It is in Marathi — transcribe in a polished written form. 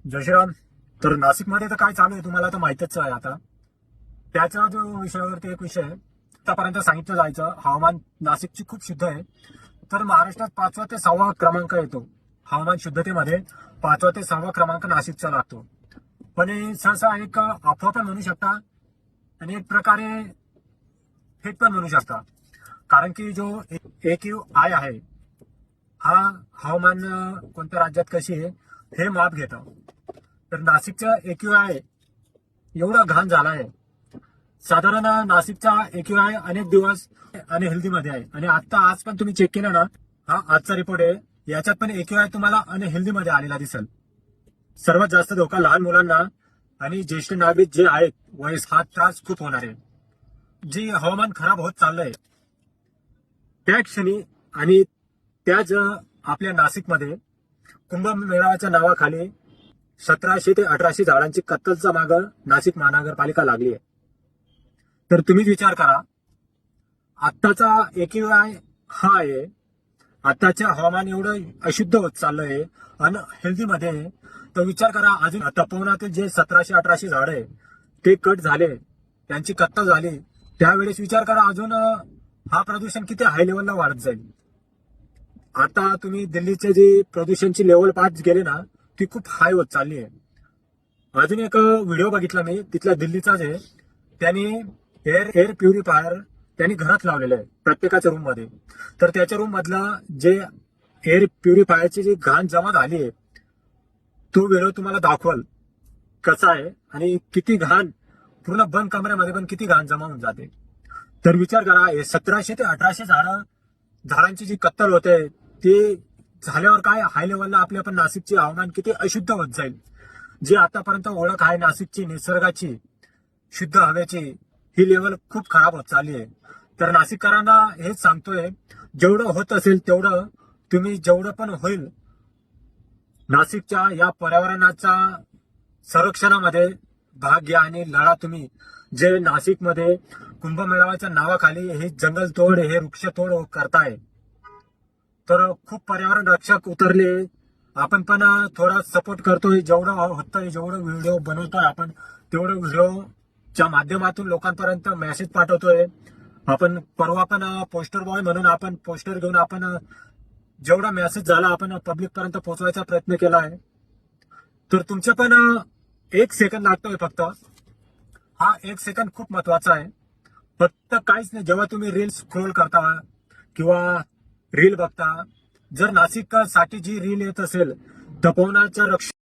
जय श्रीराम. तर नाशिकमध्ये तर काय चालू आहे तुम्हाला तर माहितच आहे. आता त्याच्या जो विषयावरती एक विषय आतापर्यंत सांगितलं जायचं, हवामान नाशिकची खूप शुद्ध आहे. तर महाराष्ट्रात 5वा ते 6वा क्रमांक येतो हवामान शुद्धतेमध्ये. 5वा ते 6वा क्रमांक नाशिकचा लागतो. पण हे सहसा एक अफवा पण म्हणू शकता आणि एक प्रकारे फेक पण म्हणू शकता. कारण की जो AQI आहे हा हवामान कोणत्या राज्यात कशी आहे हे माप घेतं. तर नाशिकचं AQI एवढा घाण झाला आहे. साधारण नाशिकचा AQI अनेक दिवस अनहेल्दी मध्ये आहे. आणि आता आज पण तुम्ही चेक केला ना, हा आजचा रिपोर्ट आहे, याच्यात पण AQI तुम्हाला अनहेल्दी मध्ये आलेला दिसेल. सर्वात जास्त धोका लहान मुलांना आणि ज्येष्ठ नागरिक जे आहेत वयस हा त्रास खूप होणार आहे. जी हवामान खराब होत चाललंय त्या क्षणी आणि त्याच आपल्या नाशिकमध्ये कुंभमेळाव्याच्या नावाखाली 1700 ते 1800 झाडांची कत्तलचा माग नाशिक महानगरपालिका लागली आहे. तर तुम्हीच विचार करा, आत्ताचा AQI हा आहे, आताच्या हवामान एवढं अशुद्ध होत चाललंय, अनहेल्दी मध्ये आहे. तर विचार करा, अजून तपोवनातील जे 1700-1800 झाड आहे ते कट झाले, त्यांची कत्तल झाली, त्यावेळेस विचार करा अजून हा प्रदूषण किती हाय लेवलला वाढत जाईल. आता तुम्ही दिल्लीचे जी प्रदूषणची लेवल पाहत गेले ना, ती खूप हाय होत चालली आहे. अजून एक व्हिडिओ बघितला मी तिथल्या दिल्लीचाच आहे. त्यांनी एअर प्युरिफायर त्यांनी घरात लावलेलं आहे प्रत्येकाच्या रूम मध्ये. तर त्याच्या रूम मधलं जे एअर प्युरिफायरची जी घाण जमा झाली आहे तो व्हिडिओ तुम्हाला दाखवल कसा आहे आणि किती घाण पूर्ण बंद कमऱ्यामध्ये पण किती घाण जमा होऊन जाते. तर विचार करा, हे 1700 ते 1800 झाडांची जी कत्तल होते ती झाल्यावर काय हाय लेवलला आपल्या पण नाशिकची हवामान किती अशुद्ध होत जाईल. जी आतापर्यंत ओळख आहे नाशिकची निसर्गाची शुद्ध हवेची, ही लेवल खूप खराब होत चालली आहे. तर नाशिककरांना हेच सांगतोय, जेवढं होत असेल तेवढं तुम्ही जेवढं पण होईल नाशिकच्या या पर्यावरणाच्या संरक्षणामध्ये भाग घ्या आणि लढा तुम्ही. जे नाशिकमध्ये कुंभमेळाव्याच्या नावाखाली हे जंगलतोड हे वृक्षतोड करताय, तर खूप पर्यावरण रक्षक उतरले. आपण पण थोडा सपोर्ट करतोय, जेवढं होतंय जेवढं व्हिडिओ बनवतोय आपण तेवढं व्हिडिओच्या माध्यमातून लोकांपर्यंत मेसेज पाठवतोय. आपण परवा पण पोस्टर बॉय म्हणून आपण पोस्टर घेऊन आपण जेवढा मेसेज झाला आपण पब्लिक पर्यंत पोहोचवायचा प्रयत्न केला आहे. तर तुमचं पण 1 सेकंद लागतोय फक्त. हा 1 सेकंद खूप महत्वाचा आहे. फक्त काहीच नाही, जेव्हा तुम्ही रील स्क्रोल करता किंवा रील बघता, जर नाशिक साठी जी रील येत असेल तपोवनाच्या